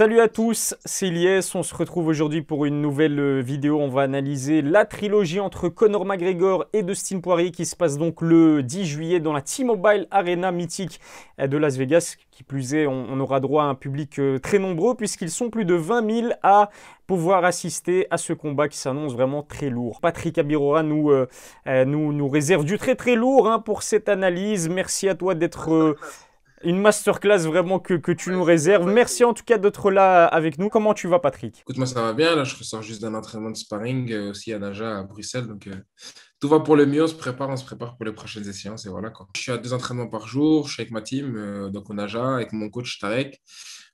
Salut à tous, c'est Ilyes. On se retrouve aujourd'hui pour une nouvelle vidéo. On va analyser la trilogie entre Conor McGregor et Dustin Poirier qui se passe donc le 10 juillet dans la T-Mobile Arena mythique de Las Vegas. Qui plus est, on aura droit à un public très nombreux puisqu'ils sont plus de 20 000 à pouvoir assister à ce combat qui s'annonce vraiment très lourd. Patrick Abirora nous réserve du très très lourd pour cette analyse. Merci à toi d'être... une masterclass vraiment que tu nous réserves. Merci en tout cas d'être là avec nous. Comment tu vas, Patrick? Écoute, moi, ça va bien. Là, je ressors juste d'un entraînement de sparring aussi à Naja, à Bruxelles. Donc, tout va pour le mieux. On se prépare pour les prochaines échéances. Et voilà, quoi. Je suis à 2 entraînements par jour. Je suis avec ma team, donc au Naja, avec mon coach Tarek,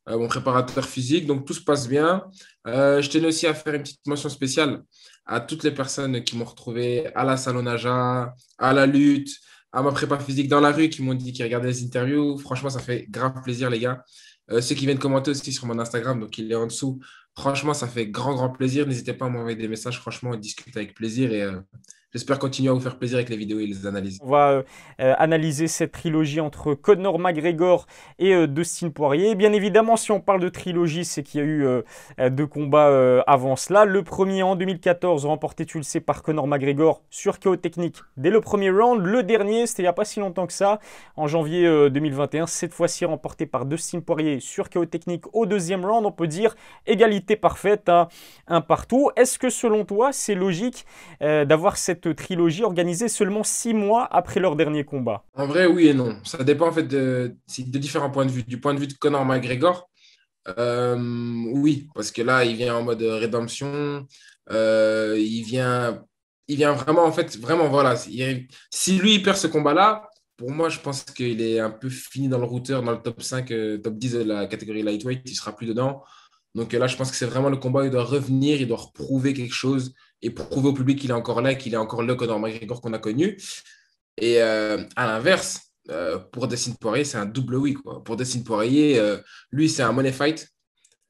mon préparateur physique. Donc, tout se passe bien. Je tenais aussi à faire une petite mention spéciale à toutes les personnes qui m'ont retrouvé à la salle au Naja, à la lutte, à ma prépa physique dans la rue, qui m'ont dit qu'ils regardaient les interviews. Franchement, ça fait grave plaisir, les gars. Ceux qui viennent commenter aussi sur mon Instagram, donc il est en dessous. Franchement, ça fait grand plaisir. N'hésitez pas à m'envoyer des messages. Franchement, on discute avec plaisir et j'espère continuer à vous faire plaisir avec les vidéos et les analyses. On va analyser cette trilogie entre Conor McGregor et Dustin Poirier. Bien évidemment, si on parle de trilogie, c'est qu'il y a eu deux combats avant cela. Le premier en 2014, remporté, tu le sais, par Conor McGregor sur KO technique dès le premier round. Le dernier, c'était il n'y a pas si longtemps que ça, en janvier 2021. Cette fois-ci remporté par Dustin Poirier sur KO technique au deuxième round. On peut dire égalité parfaite, un partout. Est-ce que selon toi, c'est logique d'avoir cette trilogie organisée seulement 6 mois après leur dernier combat? En vrai, oui et non. Ça dépend en fait de différents points de vue. Du point de vue de Conor McGregor, oui, parce que là, il vient en mode rédemption. Il vient vraiment, en fait, vraiment, voilà. Si lui, il perd ce combat-là, pour moi, je pense qu'il est un peu fini dans le routeur, dans le top 5, top 10 de la catégorie lightweight. Il ne sera plus dedans. Donc là, je pense que c'est vraiment le combat. Il doit revenir, il doit reprouver quelque chose et prouver au public qu'il est encore là, qu'il est encore le Conor McGregor qu'on a connu. Et à l'inverse, pour Dustin Poirier, c'est un double oui, quoi. Pour Dustin Poirier, lui, c'est un money fight.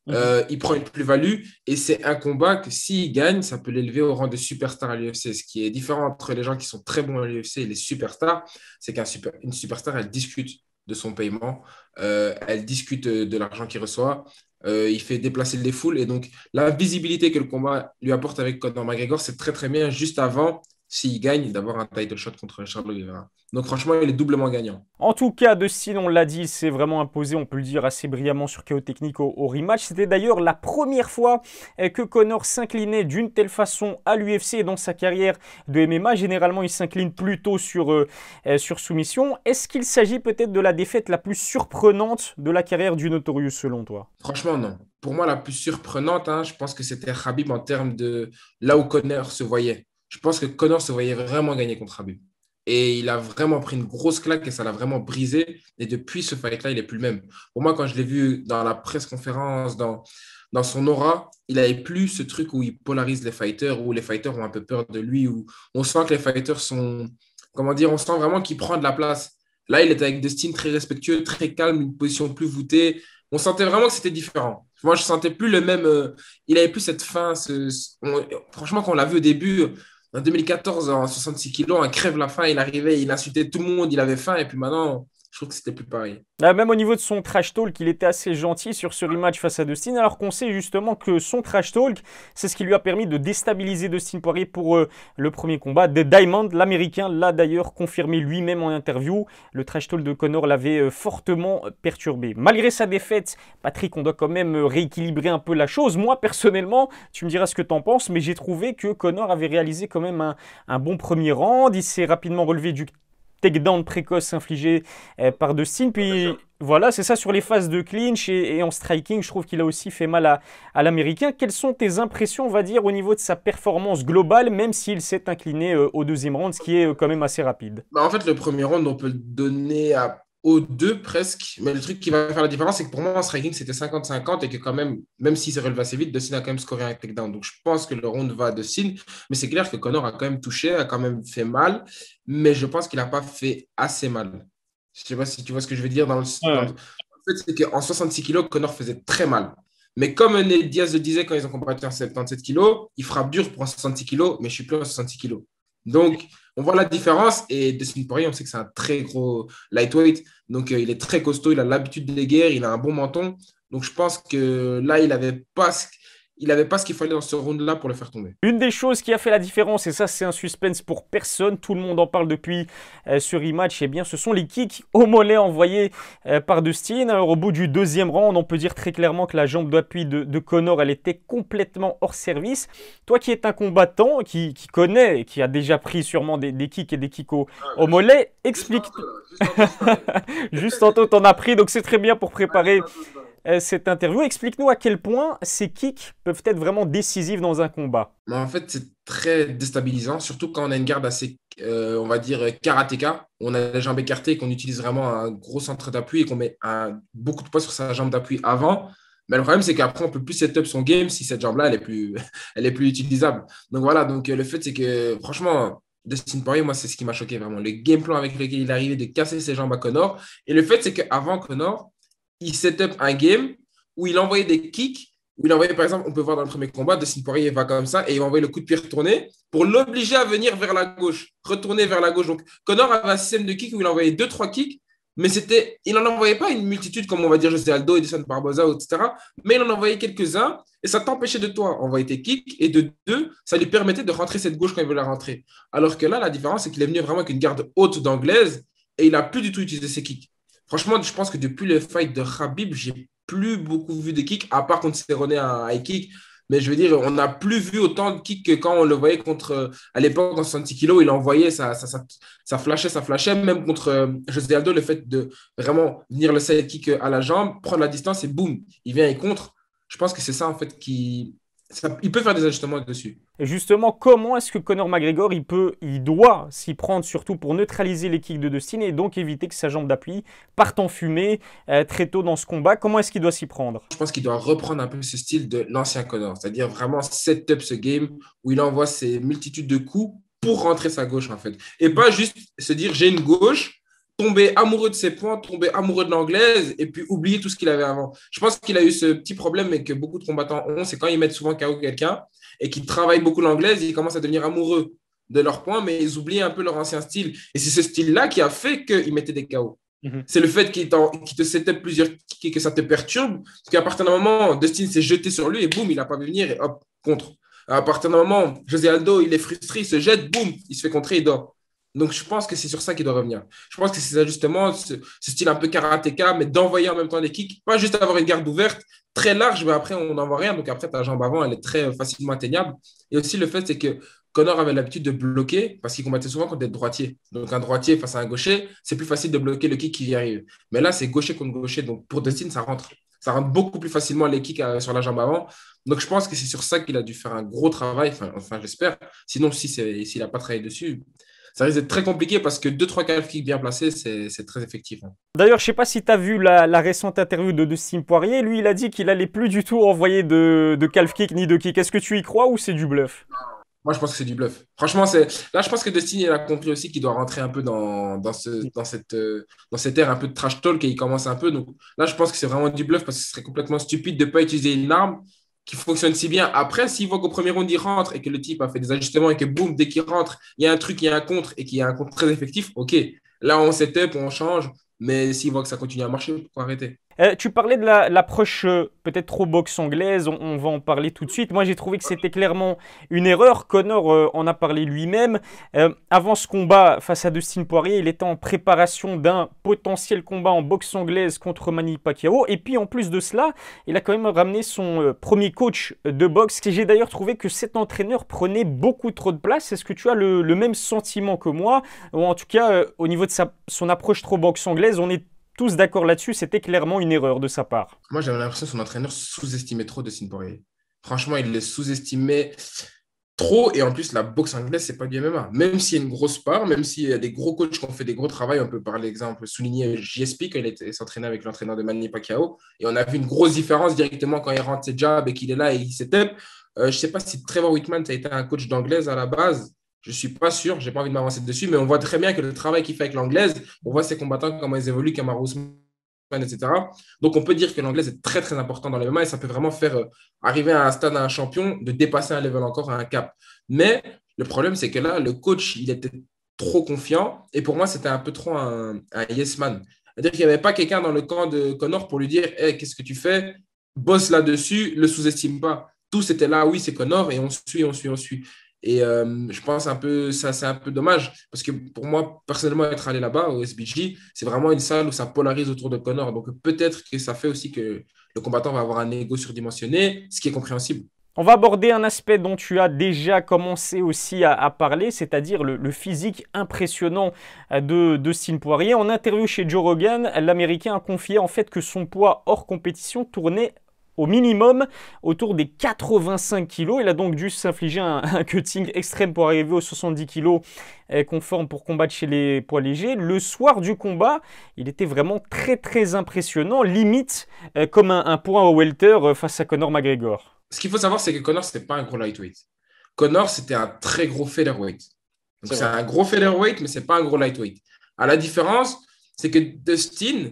Mhm. Il prend une plus-value et c'est un combat que s'il gagne, ça peut l'élever au rang de superstar à l'UFC. Ce qui est différent entre les gens qui sont très bons à l'UFC et les superstars, c'est qu'une superstar, elle discute de son paiement, elle discute de l'argent qu'il reçoit, il fait déplacer les foules et donc la visibilité que le combat lui apporte avec Conor McGregor, c'est très très bien juste avant, s'il gagne, d'avoir un title shot contre Charles Oliveira. Donc franchement, il est doublement gagnant. En tout cas, Dustin, on l'a dit, il s'est vraiment imposé, on peut le dire assez brillamment sur KO technique au rematch. C'était d'ailleurs la première fois que Conor s'inclinait d'une telle façon à l'UFC dans sa carrière de MMA. Généralement, il s'incline plutôt sur soumission. Est-ce qu'il s'agit peut-être de la défaite la plus surprenante de la carrière du Notorious selon toi? Franchement, non. Pour moi, la plus surprenante, je pense que c'était Khabib en termes de là où Conor se voyait. Je pense que Conor se voyait vraiment gagner contre Khabib. Et il a vraiment pris une grosse claque et ça l'a vraiment brisé. Et depuis ce fight-là, il n'est plus le même. Pour moi, quand je l'ai vu dans la presse-conférence, dans son aura, il n'avait plus ce truc où il polarise les fighters, où les fighters ont un peu peur de lui, où on sent que les fighters sont, comment dire, on sent vraiment qu'il prend de la place. Là, il était avec Dustin très respectueux, très calme, une position plus voûtée. On sentait vraiment que c'était différent. Moi, je sentais plus le même. Il avait plus cette faim. Franchement, quand on l'a vu au début, en 2014, en 66 kilos, un crève la faim, il arrivait, il insultait tout le monde, il avait faim. Et puis maintenant, je trouve que c'était plus pareil. Même au niveau de son trash talk, il était assez gentil sur ce rematch face à Dustin, alors qu'on sait justement que son trash talk, c'est ce qui lui a permis de déstabiliser Dustin Poirier pour le premier combat. The Diamond, l'Américain, l'a d'ailleurs confirmé lui-même en interview. Le trash talk de Conor l'avait fortement perturbé. Malgré sa défaite, Patrick, on doit quand même rééquilibrer un peu la chose. Moi, personnellement, tu me diras ce que tu en penses, mais j'ai trouvé que Conor avait réalisé quand même un bon premier round. Il s'est rapidement relevé du takedown précoce infligé par Dustin. Puis voilà, c'est ça sur les phases de clinch et en striking. Je trouve qu'il a aussi fait mal à l'Américain. Quelles sont tes impressions, on va dire, au niveau de sa performance globale, même s'il s'est incliné au deuxième round, ce qui est quand même assez rapide? Bah, en fait, le premier round, on peut le donner aux deux presque. Mais le truc qui va faire la différence, c'est que pour moi, en striking, c'était 50-50 et que quand même s'il s'est relevé assez vite, Dustin a quand même scoré un takedown. Donc je pense que le round va à Dustin. Mais c'est clair que Conor a quand même touché, a quand même fait mal. Mais je pense qu'il n'a pas fait assez mal. Je ne sais pas si tu vois ce que je veux dire. En fait, c'est qu'en 66 kilos, Conor faisait très mal. Mais comme Ned Diaz le disait quand ils ont combattu en 77 kilos, il frappe dur pour un 66 kilos, mais je suis plus en 66 kilos. Donc, on voit la différence. Et Dustin Poirier, on sait que c'est un très gros lightweight. Donc, il est très costaud. Il a l'habitude des guerres. Il a un bon menton. Donc, je pense que là, il avait pas ce qu'il fallait dans ce round-là pour le faire tomber. Une des choses qui a fait la différence, et ça c'est un suspense pour personne, tout le monde en parle depuis ce rematch, eh bien ce sont les kicks au mollet envoyés par Dustin. Alors, au bout du deuxième round, on peut dire très clairement que la jambe d'appui de Conor, elle était complètement hors service. Toi qui es un combattant, qui connaît, et qui a déjà pris sûrement des kicks et des kicks au mollet, explique... Juste en tout, t'en as pris, donc c'est très bien pour préparer cette interview. Explique-nous à quel point ces kicks peuvent être vraiment décisifs dans un combat. Mais en fait, c'est très déstabilisant, surtout quand on a une garde assez, on va dire, karatéka. On a les jambes écartées et qu'on utilise vraiment un gros centre d'appui et qu'on met beaucoup de poids sur sa jambe d'appui avant. Mais le problème, c'est qu'après, on ne peut plus set up son game si cette jambe-là, elle est plus utilisable. Donc voilà, donc le fait, c'est que franchement, Dustin Poirier, moi, c'est ce qui m'a choqué vraiment. Le game plan avec lequel il est arrivé de casser ses jambes à Conor. Et le fait, c'est qu'avant Conor, il set up un game où il envoyait des kicks où il envoyait, par exemple, on peut voir dans le premier combat, Dustin Poirier va comme ça et il va envoyer le coup de pied retourné pour l'obliger à venir vers la gauche, retourner vers la gauche. Donc, Conor avait un système de kicks où il envoyait 2-3 kicks, mais il n'en envoyait pas une multitude, comme on va dire José Aldo, Edson Barboza, etc. Mais il en envoyait quelques-uns et ça t'empêchait de toi envoyer tes kicks et de deux, ça lui permettait de rentrer cette gauche quand il veut la rentrer. Alors que là, la différence, c'est qu'il est venu vraiment avec une garde haute d'anglaise et il n'a plus du tout utilisé ses kicks. Franchement, je pense que depuis le fight de Khabib, j'ai plus beaucoup vu de kicks, à part contre Cerrone à high kick. Mais je veux dire, on n'a plus vu autant de kicks que quand on le voyait contre, à l'époque, en 60 kilos, il envoyait, ça flashait. Même contre José Aldo, le fait de vraiment venir le side kick à la jambe, prendre la distance et boum, il vient et contre. Je pense que c'est ça, en fait, il peut faire des ajustements dessus. Et justement, comment est-ce que Conor McGregor, il doit s'y prendre surtout pour neutraliser les kicks de Dustin et donc éviter que sa jambe d'appui parte en fumée très tôt dans ce combat? Comment est-ce qu'il doit s'y prendre? Je pense qu'il doit reprendre un peu ce style de l'ancien Conor, c'est-à-dire vraiment set up ce game où il envoie ses multitudes de coups pour rentrer sa gauche, en fait. Et pas juste se dire j'ai une gauche, tomber amoureux de ses points, tomber amoureux de l'anglaise et puis oublier tout ce qu'il avait avant. Je pense qu'il a eu ce petit problème et que beaucoup de combattants ont, c'est quand ils mettent souvent KO quelqu'un et qu'ils travaillent beaucoup l'anglaise, ils commencent à devenir amoureux de leurs points, mais ils oublient un peu leur ancien style. Et c'est ce style-là qui a fait qu'ils mettaient des KO. Mhm. C'est le fait qu'il te set plusieurs kicks et que ça te perturbe. Parce qu'à partir d'un moment, Dustin s'est jeté sur lui et boum, il n'a pas vu venir et hop, contre. À partir d'un moment, José Aldo, il est frustré, il se jette, boum, il se fait contrer, il dort. Donc je pense que c'est sur ça qu'il doit revenir. Je pense que c'est justement ce style un peu karatéka, mais d'envoyer en même temps les kicks, pas juste avoir une garde ouverte, très large, mais après on n'en voit rien. Donc après, ta jambe avant, elle est très facilement atteignable. Et aussi le fait, c'est que Conor avait l'habitude de bloquer parce qu'il combattait souvent contre des droitiers. Donc un droitier face à un gaucher, c'est plus facile de bloquer le kick qui y arrive. Mais là, c'est gaucher contre gaucher. Donc pour Dustin, ça rentre. Ça rentre beaucoup plus facilement les kicks sur la jambe avant. Donc je pense que c'est sur ça qu'il a dû faire un gros travail. Enfin j'espère. Sinon, s'il n'a pas travaillé dessus, ça risque d'être très compliqué parce que 2-3 calf kicks bien placés, c'est très effectif. D'ailleurs, je ne sais pas si tu as vu la récente interview de Dustin Poirier. Lui, il a dit qu'il allait plus du tout envoyer de calf kick ni de kick. Est-ce que tu y crois ou c'est du bluff? Moi, je pense que c'est du bluff. Franchement, là, je pense que Dustin, il a compris aussi qu'il doit rentrer un peu dans cette ère un peu de trash talk et il commence un peu. Donc là, je pense que c'est vraiment du bluff parce que ce serait complètement stupide de ne pas utiliser une arme qui fonctionne si bien. Après, s'il voit qu'au premier round, il rentre et que le type a fait des ajustements et que boum, dès qu'il rentre, il y a un truc, il y a un contre et qu'il y a un contre très effectif, ok. Là, on set up, on change. Mais s'il voit que ça continue à marcher, pourquoi arrêter? Tu parlais de l'approche peut-être trop boxe anglaise, on va en parler tout de suite. Moi j'ai trouvé que c'était clairement une erreur. Conor en a parlé lui-même. Avant ce combat face à Dustin Poirier, il était en préparation d'un potentiel combat en boxe anglaise contre Manny Pacquiao. Et puis en plus de cela, il a quand même ramené son premier coach de boxe. Et j'ai d'ailleurs trouvé que cet entraîneur prenait beaucoup trop de place. Est-ce que tu as le même sentiment que moi? Ou en tout cas, au niveau de son approche trop boxe anglaise, on est tous d'accord là-dessus, c'était clairement une erreur de sa part. Moi, j'avais l'impression que son entraîneur sous-estimait trop Dustin Poirier. Franchement, il le sous-estimait trop. Et en plus, la boxe anglaise, c'est pas du MMA. Même s'il y a une grosse part, même s'il y a des gros coachs qui ont fait des gros travaux, on peut par exemple souligner JSP quand il s'entraînait avec l'entraîneur de Manny Pacquiao. Et on a vu une grosse différence directement quand il rentre ses jabs et qu'il est là et il setup. Je ne sais pas si Trevor Whitman a été un coach d'anglaise à la base. Je ne suis pas sûr, je n'ai pas envie de m'avancer dessus, mais on voit très bien que le travail qu'il fait avec l'anglaise, on voit ses combattants, comment ils évoluent, Kamaru Usman, etc. Donc, on peut dire que l'anglaise est très, très important dans le MMA et ça peut vraiment faire arriver à un stade, à un champion, de dépasser un level encore, à un cap. Mais le problème, c'est que là, le coach, il était trop confiant et pour moi, c'était un peu trop un yes man. C'est-à-dire qu'il n'y avait pas quelqu'un dans le camp de Connor pour lui dire hey, qu'est-ce que tu fais? Bosse là-dessus, le sous-estime pas. Tous étaient là, oui, c'est Connor, et on suit, on suit, on suit. Et je pense un peu, ça, c'est un peu dommage, parce que pour moi, personnellement, être allé là-bas, au SBG, c'est vraiment une salle où ça polarise autour de Connor. Donc peut-être que ça fait aussi que le combattant va avoir un ego surdimensionné, ce qui est compréhensible. On va aborder un aspect dont tu as déjà commencé aussi à parler, c'est-à-dire le physique impressionnant de Dustin Poirier. En interview chez Joe Rogan, l'Américain a confié en fait que son poids hors compétition tournait au minimum autour des 85 kg. Il a donc dû s'infliger un cutting extrême pour arriver aux 70 kg conforme pour combattre chez les poids légers. Le soir du combat, il était vraiment très très impressionnant, limite comme un poids au welter face à Conor McGregor. Ce qu'il faut savoir, c'est que Connor, ce n'était pas un gros lightweight. Connor, c'était un très gros featherweight. Donc, c'est un gros featherweight, mais ce n'est pas un gros lightweight. À la différence, c'est que Dustin,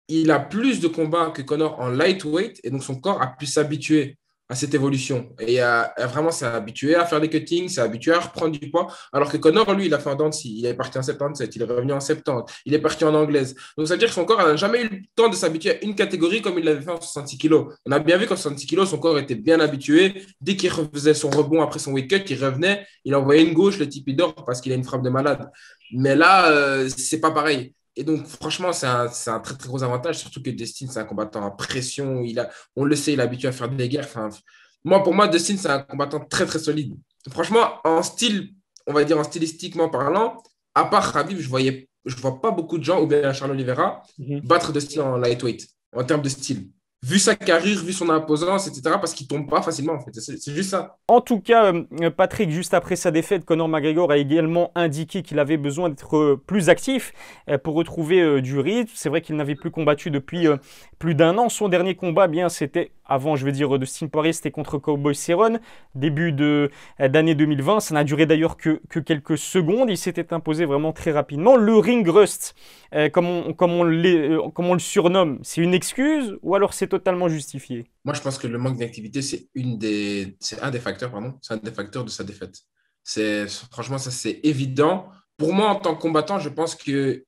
il a plus de combats que Connor en lightweight, et donc son corps a pu s'habituer à cette évolution. Et vraiment, s'est habitué à faire des cuttings, s'est habitué à reprendre du poids, alors que Connor, lui, il a fait en dents de scie. Il est parti en 77, il est revenu en 70, il est parti en anglaise. Donc, ça veut dire que son corps n'a jamais eu le temps de s'habituer à une catégorie comme il l'avait fait en 66 kilos. On a bien vu qu'en 66 kilos, son corps était bien habitué. Dès qu'il refaisait son rebond après son weight cut, il revenait, il envoyait une gauche, le type, il dort parce qu'il a une frappe de malade. Mais là, c'est pas pareil. Et donc, franchement, c'est un très, très gros avantage, surtout que Dustin, c'est un combattant à pression. On le sait, il est habitué à faire des guerres. Enfin, pour moi, Dustin, c'est un combattant très, très solide. Franchement, en style, on va dire en stylistiquement parlant, à part Khabib, je ne vois pas beaucoup de gens, ou bien Charles Oliveira, battre Dustin en lightweight, en termes de style. Vu sa carrure, vu son imposance, etc., parce qu'il ne tombe pas facilement, en fait. C'est juste ça. En tout cas, Patrick, juste après sa défaite, Conor McGregor a également indiqué qu'il avait besoin d'être plus actif pour retrouver du rythme. C'est vrai qu'il n'avait plus combattu depuis plus d'un an. Son dernier combat, bien, c'était avant, je veux dire, Dustin Poirier, c'était contre Cowboy Cerrone, début d'année 2020. Ça n'a duré d'ailleurs que quelques secondes. Il s'était imposé vraiment très rapidement. Le ring rust, comme on le surnomme, c'est une excuse ou alors c'est totalement justifié? Moi, je pense que le manque d'activité, c'est un des facteurs, pardon. C'est un des facteurs de sa défaite. Franchement, ça, c'est évident. Pour moi, en tant que combattant, je pense que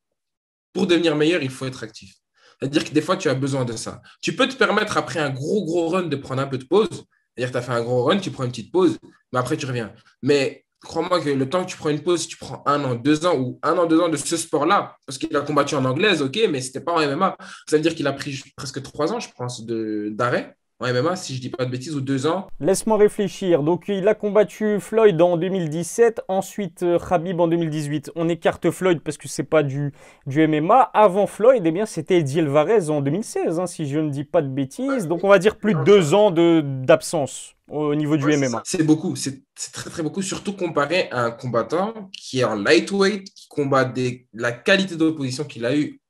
pour devenir meilleur, il faut être actif. C'est-à-dire que des fois, tu as besoin de ça. Tu peux te permettre, après un gros, gros run, de prendre un peu de pause. C'est-à-dire que tu as fait un gros run, tu prends une petite pause, mais après, tu reviens. Mais crois-moi que le temps que tu prends une pause, si tu prends 1 an, 2 ans ou 1 an, 2 ans de ce sport-là, parce qu'il a combattu en anglaise, ok, mais ce n'était pas en MMA. Ça veut dire qu'il a pris presque 3 ans, je pense, d'arrêt en MMA, si je ne dis pas de bêtises, ou 2 ans. Laisse-moi réfléchir. Donc, il a combattu Floyd en 2017, ensuite Khabib en 2018. On écarte Floyd parce que c'est pas du MMA. Avant Floyd, eh bien, c'était Eddie Alvarez en 2016, hein, si je ne dis pas de bêtises. Donc, on va dire plus de 2 ans d'absence au niveau du MMA. C'est beaucoup, c'est très très beaucoup, surtout comparé à un combattant qui est en lightweight, qui combat la qualité d'opposition qu'il a eu.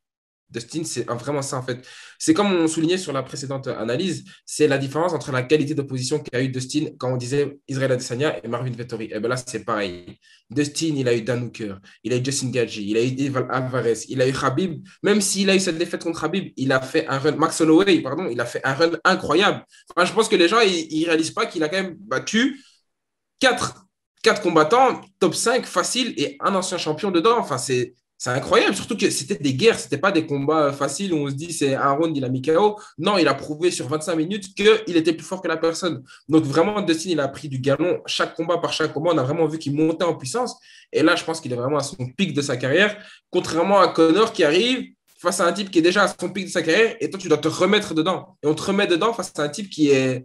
Dustin, c'est vraiment ça en fait. C'est comme on soulignait sur la précédente analyse, c'est la différence entre la qualité d'opposition qu'a eu Dustin quand on disait Israel Adesanya et Marvin Vettori. Et bien là, c'est pareil. Dustin, il a eu Dan Hooker, il a eu Justin Gaethje, il a eu Eval Alvarez, il a eu Khabib. Même s'il a eu cette défaite contre Khabib, il a fait un run, Max Holloway, pardon, il a fait un run incroyable. Enfin, je pense que les gens, ils ne réalisent pas qu'il a quand même battu 4 combattants, top 5 facile et un ancien champion dedans. Enfin, c'est incroyable, surtout que c'était des guerres, c'était pas des combats faciles où on se dit c'est un round, il a mis KO. Non, il a prouvé sur 25 minutes qu'il était plus fort que la personne. Donc vraiment, Dustin, il a pris du galon chaque combat par chaque combat. On a vraiment vu qu'il montait en puissance. Et là, je pense qu'il est vraiment à son pic de sa carrière, contrairement à Conor qui arrive face à un type qui est déjà à son pic de sa carrière et toi, tu dois te remettre dedans. Et on te remet dedans face à un type qui a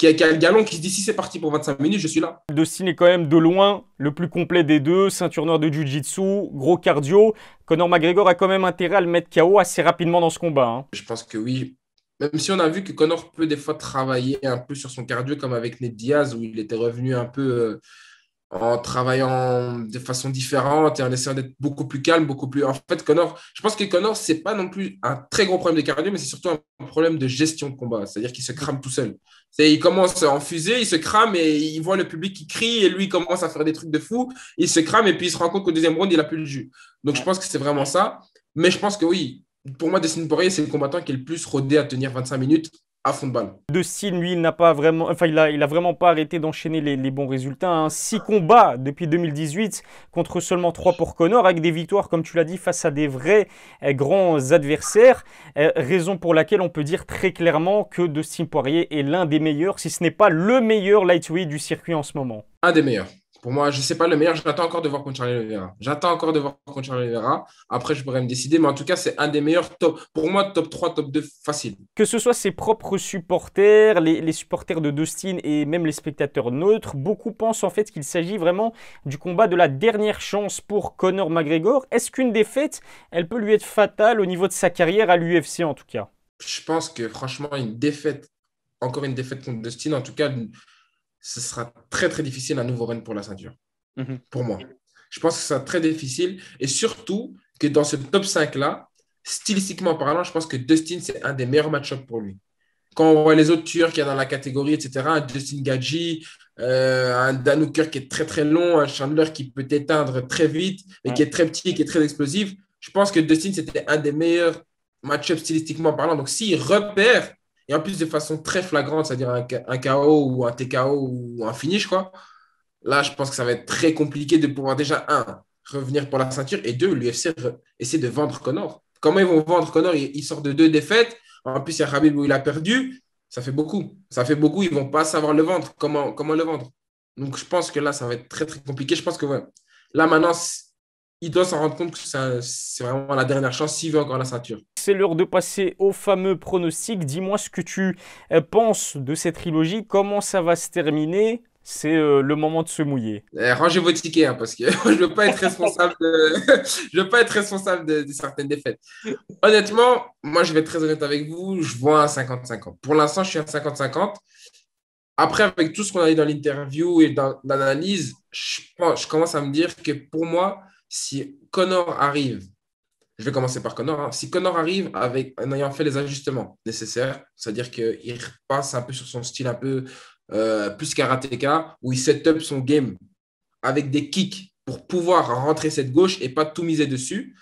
le galon, qui se dit si c'est parti pour 25 minutes, je suis là. Dustin est quand même de loin le plus complet des deux, ceinture noire de Jiu-Jitsu, gros cardio. Conor McGregor a quand même intérêt à le mettre KO assez rapidement dans ce combat, hein. Je pense que oui. Même si on a vu que Conor peut des fois travailler un peu sur son cardio, comme avec Nate Diaz, où il était revenu un peu en travaillant de façon différente et en essayant d'être beaucoup plus calme, beaucoup plus. En fait, je pense que Conor, c'est pas non plus un très gros problème de cardio, mais c'est surtout un problème de gestion de combat. C'est-à-dire qu'il se crame tout seul. Il commence en fusée, il se crame et il voit le public qui crie et lui, il commence à faire des trucs de fou. Il se crame et puis il se rend compte qu'au deuxième round, il n'a plus le jus. Donc, je pense que c'est vraiment ça. Mais je pense que oui, pour moi, Dustin Poirier, c'est le combattant qui est le plus rodé à tenir 25 minutes à fond de balle. Dustin, lui, il n'a pas vraiment, enfin, il a vraiment pas arrêté d'enchaîner les bons résultats, hein. 6 combats depuis 2018 contre seulement 3 pour Conor, avec des victoires, comme tu l'as dit, face à des vrais grands adversaires. Raison pour laquelle on peut dire très clairement que Dustin Poirier est l'un des meilleurs, si ce n'est pas le meilleur lightweight du circuit en ce moment. Un des meilleurs. Pour moi, je ne sais pas le meilleur. J'attends encore de voir contre Charlie Oliveira. J'attends encore de voir contre Charlie Oliveira. Après, je pourrais me décider. Mais en tout cas, c'est un des meilleurs. Pour moi, top 3, top 2, facile. Que ce soit ses propres supporters, les supporters de Dustin et même les spectateurs neutres, beaucoup pensent en fait qu'il s'agit vraiment du combat de la dernière chance pour Conor McGregor. Est-ce qu'une défaite, elle peut lui être fatale au niveau de sa carrière à l'UFC en tout cas? Je pense que franchement, une défaite, encore une défaite contre Dustin, en tout cas, ce sera très, très difficile un nouveau run pour la ceinture. Pour moi. Je pense que ce sera très difficile. Et surtout que dans ce top 5-là, stylistiquement parlant, je pense que Dustin, c'est un des meilleurs match-ups pour lui. Quand on voit les autres Turcs qu'il y a dans la catégorie, etc., un Dustin Gaggi, un Dan Hooker qui est très très long, un Chandler qui peut t'éteindre très vite, mais qui est très petit et qui est très explosif, je pense que Dustin, c'était un des meilleurs match-ups stylistiquement parlant. Donc, s'il repère, et en plus de façon très flagrante, c'est-à-dire un KO ou un TKO ou un finish, quoi, là, je pense que ça va être très compliqué de pouvoir déjà, un, revenir pour la ceinture, et deux, l'UFC essaie de vendre Conor. Comment ils vont vendre Conor? Il sort de 2 défaites. En plus, il y a Khabib où il a perdu. Ça fait beaucoup. Ça fait beaucoup. Ils ne vont pas savoir le vendre. Comment le vendre? Donc, je pense que là, ça va être très, très compliqué. Je pense que ouais, là, maintenant, il doit s'en rendre compte que c'est vraiment la dernière chance s'il veut encore la ceinture. C'est l'heure de passer au fameux pronostic. Dis-moi ce que tu penses de cette trilogie. Comment ça va se terminer? C'est le moment de se mouiller. Rangez vos tickets, hein, parce que je ne veux pas être responsable je veux pas être responsable de certaines défaites. Honnêtement, moi, je vais être très honnête avec vous. Je vois un 50-50. Pour l'instant, je suis à 50-50. Après, avec tout ce qu'on a dit dans l'interview et dans l'analyse, je commence à me dire que pour moi, si Conor arrive, je vais commencer par Conor, hein, si Conor arrive en ayant fait les ajustements nécessaires, c'est-à-dire qu'il repasse un peu sur son style un peu plus karatéka, où il set up son game avec des kicks pour pouvoir rentrer cette gauche et pas tout miser dessus,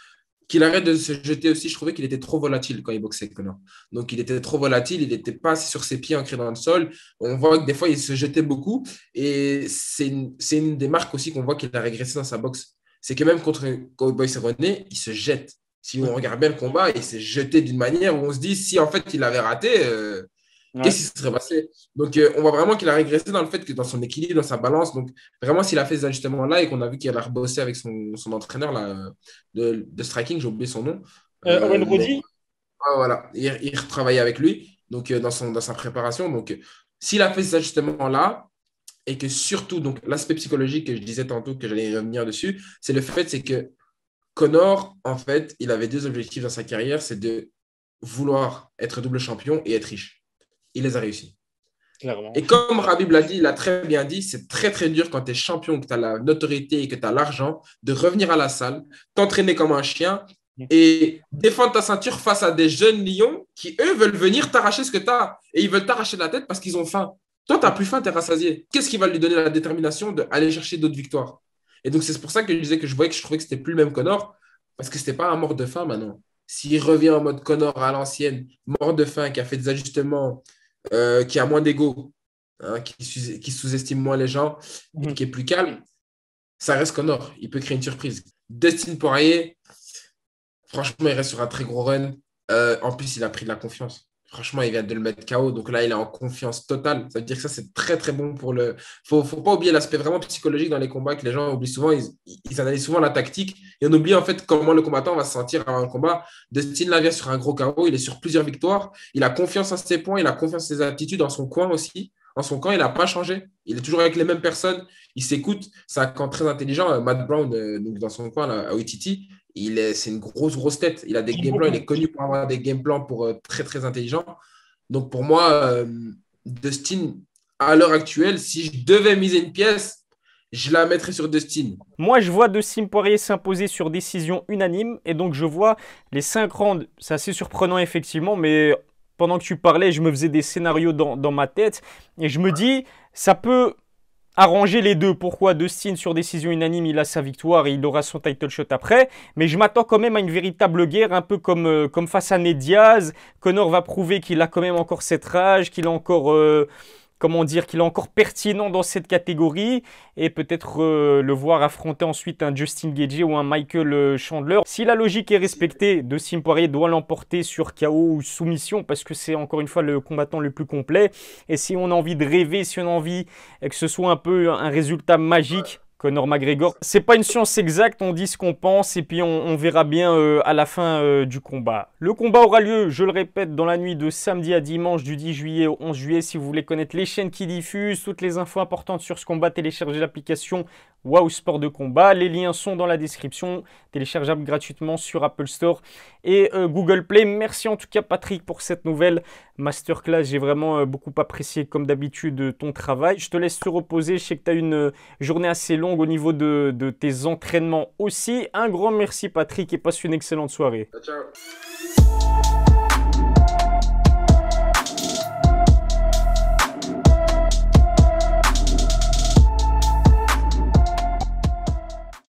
qu'il arrête de se jeter aussi. Je trouvais qu'il était trop volatile quand il boxait, Conor. Donc, il était trop volatile, il n'était pas assez sur ses pieds ancrés dans le sol. On voit que des fois, il se jetait beaucoup. Et c'est une des marques aussi qu'on voit qu'il a régressé dans sa boxe. C'est que même contre Cowboy Cerrone, il se jette. Si on regarde bien le combat, il s'est jeté d'une manière où on se dit, si en fait il avait raté, qu'est-ce qui se serait passé? Donc, on voit vraiment qu'il a régressé dans le fait que dans son équilibre, dans sa balance. Donc, vraiment, s'il a fait ces ajustements-là et qu'on a vu qu'il a rebossé avec son entraîneur là, de striking, j'ai oublié son nom. Owen Mais Brody. voilà, il retravaillait avec lui donc, dans sa préparation. Donc, s'il a fait ces ajustements-là et que surtout, donc l'aspect psychologique que je disais tantôt, que j'allais revenir dessus, c'est le fait, c'est que Conor, en fait, il avait 2 objectifs dans sa carrière, c'est de vouloir être double champion et être riche. Il les a réussis. Clairement. Et comme Khabib l'a dit, il a très bien dit, c'est très très dur quand tu es champion, que tu as la notoriété et que tu as l'argent, de revenir à la salle, t'entraîner comme un chien et défendre ta ceinture face à des jeunes lions qui, eux, veulent venir t'arracher ce que tu as. Et ils veulent t'arracher la tête parce qu'ils ont faim. Toi, tu n'as plus faim, tu es rassasié. Qu'est-ce qui va lui donner la détermination d'aller chercher d'autres victoires? Et donc, c'est pour ça que je disais que je voyais que je trouvais que c'était plus le même Conor, parce que c'était pas un mort de faim maintenant. S'il revient en mode Conor à l'ancienne, mort de faim, qui a fait des ajustements, qui a moins d'ego, hein, qui sous-estime moins les gens et qui est plus calme, ça reste Conor. Il peut créer une surprise. Dustin Poirier, franchement, il reste sur un très gros run. En plus, il a pris de la confiance. Franchement, il vient de le mettre KO. Donc là, il est en confiance totale. Ça veut dire que ça, c'est très, très bon pour le. Faut pas oublier l'aspect vraiment psychologique dans les combats que les gens oublient souvent. Ils analysent souvent la tactique et on oublie en fait comment le combattant va se sentir avant un combat. Dustin là vient sur un gros KO. Il est sur plusieurs victoires. Il a confiance en ses points. Il a confiance en ses attitudes dans son coin aussi. En son camp, il n'a pas changé. Il est toujours avec les mêmes personnes. Il s'écoute. C'est un camp très intelligent. Matt Brown, donc dans son coin, là, à Waititi, c'est une grosse tête. Il a des game plans. Il est connu pour avoir des game plans très, très intelligents. Donc, pour moi, Dustin, à l'heure actuelle, si je devais miser une pièce, je la mettrais sur Dustin. Moi, je vois Dustin Poirier s'imposer sur décision unanime. Et donc, je vois les 5 rounds. C'est assez surprenant, effectivement, mais pendant que tu parlais, je me faisais des scénarios dans ma tête. Et je me dis, ça peut arranger les deux. Pourquoi? Dustin, sur décision unanime, il a sa victoire et il aura son title shot après. Mais je m'attends quand même à une véritable guerre, un peu comme face à Ned Diaz. Conor va prouver qu'il a quand même encore cette rage, qu'il a encore... comment dire, qu'il est encore pertinent dans cette catégorie et peut-être le voir affronter ensuite un Justin Gaethje ou un Michael Chandler. Si la logique est respectée, Dustin Poirier doit l'emporter sur KO ou soumission parce que c'est encore une fois le combattant le plus complet. Et si on a envie de rêver, si on a envie que ce soit un peu un résultat magique, Conor McGregor, c'est pas une science exacte, on dit ce qu'on pense et puis on verra bien à la fin du combat. Le combat aura lieu, je le répète, dans la nuit de samedi à dimanche du 10 juillet au 11 juillet. Si vous voulez connaître les chaînes qui diffusent, toutes les infos importantes sur ce combat, téléchargez l'application Wow Sport de Combat. Les liens sont dans la description, téléchargeable gratuitement sur Apple Store et Google Play. Merci en tout cas Patrick pour cette nouvelle masterclass. J'ai vraiment beaucoup apprécié comme d'habitude ton travail. Je te laisse te reposer, je sais que tu as une journée assez longue au niveau de tes entraînements aussi. Un grand merci Patrick et passe une excellente soirée. Ciao.